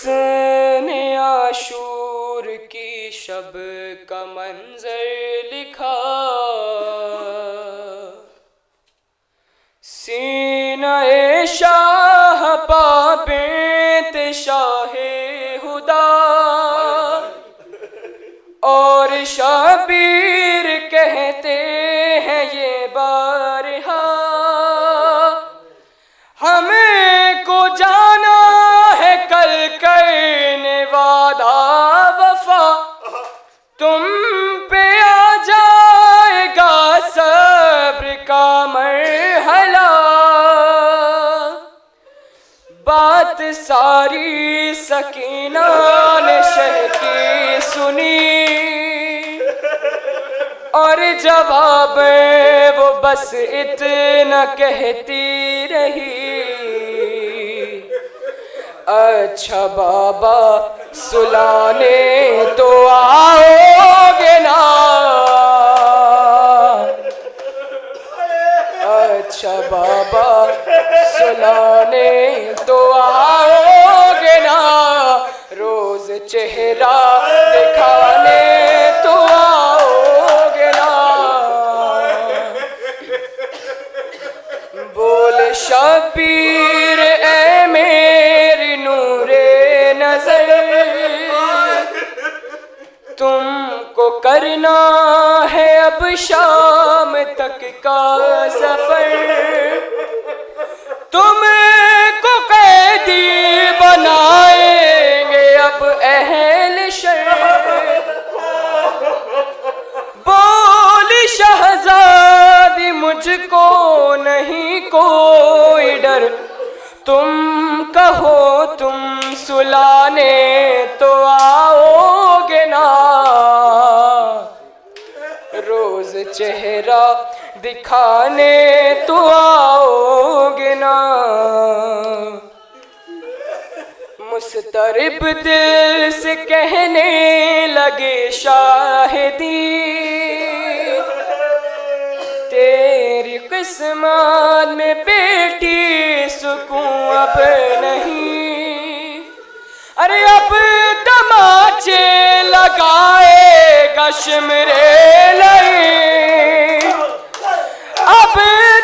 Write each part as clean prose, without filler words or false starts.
उसने आशूर की शब का मंजर लिखा, सीना-ए शाह पाबेत शाहे हुदा, और शाबीर कहते हैं ये बारहा, हमें को जाना है कल करने वादा वफा, तुम पे आ जाएगा सब्र का मरहला। बात सारी सकीना ने शह की सुनी, और जवाब वो बस इतना कहती रही, अच्छा बाबा सुलाने तो आओगे ना, अच्छा बाबा सुलाने तो आओगे ना, रोज चेहरा दिखाने तो आओगे ना। बोल शबीर ए मेरी नूरे नजर, तुमको करना है अब शाम तक का सफर, तुमको कैदी बनाएंगे अब अहल शर। बोली शहजादी मुझको नहीं कोई डर, तुम कहो तुम सुलाने तो आओगे ना, रोज चेहरा दिखाने तो आओगे ना। मुस्तरिब दिल से कहने लगे शाहिदी, तेरी किस्मत में बेटी सुकून अब नहीं, अरे अब तमाचे लगाएगा शिमरे लई, अब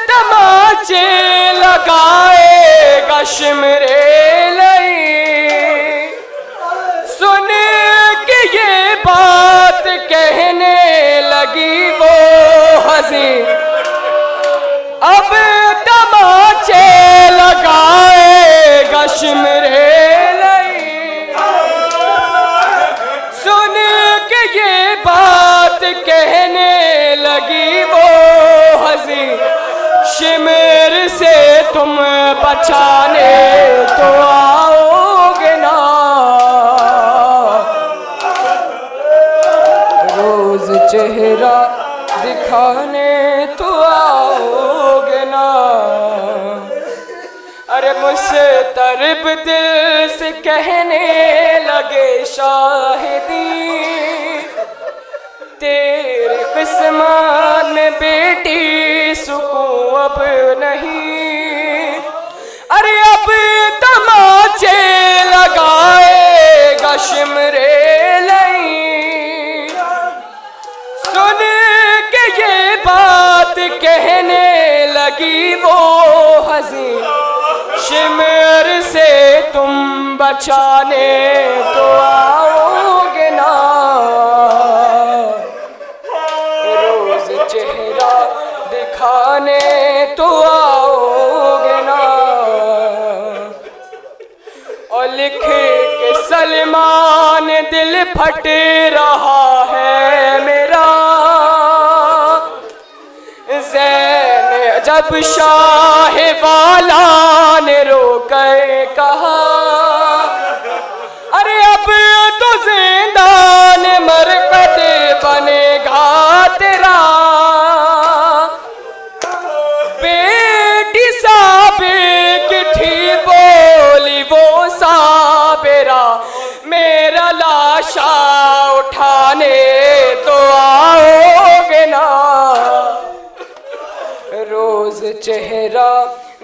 तमाचे लगाएगा शिमरे लई। सुन के ये बात कहने लगी वो हंसी, अब तमाचे लगाएगा शिमरे लई। सुन के ये बात कहने लगी वो हंसी, शिमर से तुम बचाने तो आओगे ना, रोज चेहरा दिखाने तो आओगे ना। अरे मुझसे तरब दिल से कहने लगे शाहिदी, तेरे किस्मत में बेटी सुकून अब नहीं, अरे अब तमाचे लगाएगा शिमरे लई। सुन के ये बात कहने लगी वो हंसी, शिमर से तुम बचाने तो आओगे ना, रोज चेहरा दिखाने तो आओगे ना। और लिखे के सलमान दिल फट रहा है मेरा, जब शाह वाला ने रोकर कहा, अरे अब तो जिंदान मरकत बनेगा तेरा, बेटी साबिक थी बोली वो साबेरा, मेरा लाशा उठाने तो आओगे ना, रोज चेहरा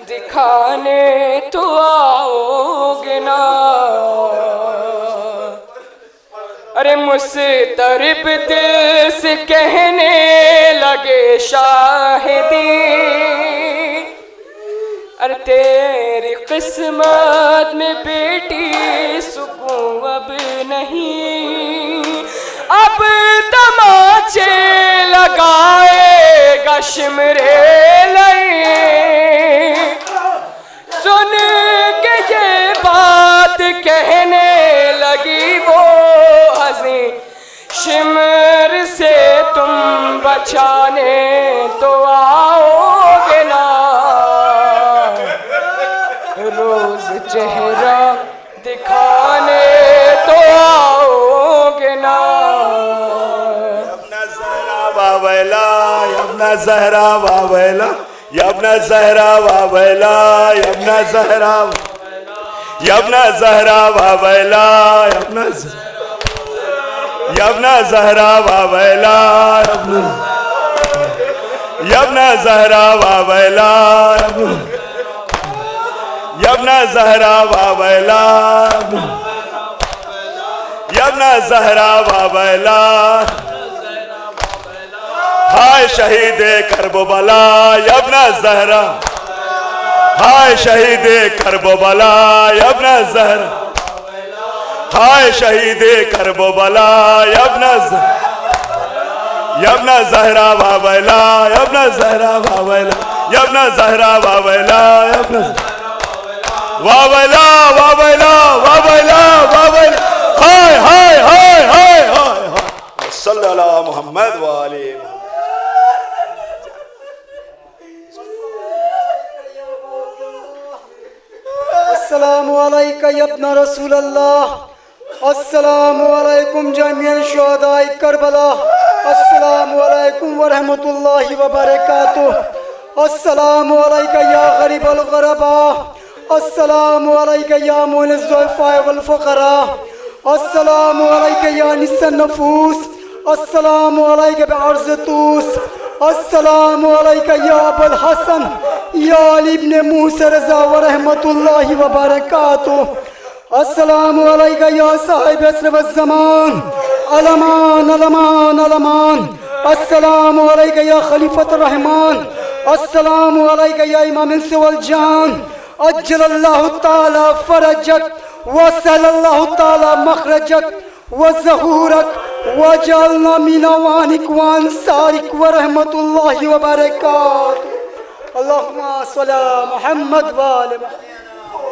दिखाने तो आओगे ना। अरे मुस्तरब दिल से कहने लगे शाहिदी, अरे तेरी किस्मत में बेटी सुकून अब नहीं, अब तमाचे लगाएगा शिमरे लए। सुन के ये बात कहने लगी वो हंसी, शिमर से तुम बचाने तो आओगे ना, रोज चेहरा दिखाने तो आओगे ना। यब्ना ज़हरा वावैला, यब्ना ज़हरा वावैला, यब्ना ज़हरा वावैला, यब्ना ज़हरा, यब्ना ज़हरा वावैला, यब्ना ज़हरा वावैला, यब्ना ज़हरा वावैला, यब्ना ज़हरा वावैला, यब्ना ज़हरा वावैला। हाय शहीदे करबला यब्ना ज़हरा, हाय शहीदे करबला यब्ना ज़हरा, हाय शहीदे करबला यब्ना ज़हरा वावैला, यब्ना ज़हरा वावैला, यब्ना ज़हरा वावैला, यब्ना वावैला वावैला वावैला वावैला। हाय हाय हाय हाय हाय सल्लल्लाहु मोहम्मद वाले। अस्सलामु अलैका यब्ना रसूल अल्लाह, अस्सलामु अलैकुम जमीअन शुहदाए करबला, अस्सलामु अलैकुम व रहमतुल्लाहि व बरकातुहू, अस्सलामु अलैका या गरीबल गुरबा, अस्सलामु अलैका या मुनिज़ ज़ुअफ़ा वल फ़ुक़रा, अस्सलामु अलैका या निस्सन नफूस, अस्सलामु अलैका बिअर्ज़ तूस, अस्सलामु अलैका या अबुल हसन या अली इब्न मूसा रज़ा व रहमतुल्लाहि व बरकातुहू, अस्सलामु अलैका या साहिब असर व ज़मान, अलमान अलमान अलमान, अस्सलामु अलैका या खलीफतुर रहमान, अस्सलामु अलैका या इमाम इंस वल जान, अज्जलल्लाहु ताला फरजक व सल्लल्लाहु ताला मखरजक व ज़हूरक व जअलना मिन अवानिक व अंसारिक व रहमतुल्लाहि व बरकातुहू। अल्लाहुम्मा सल्लि अला मुहम्मद व आलि मुहम्मद।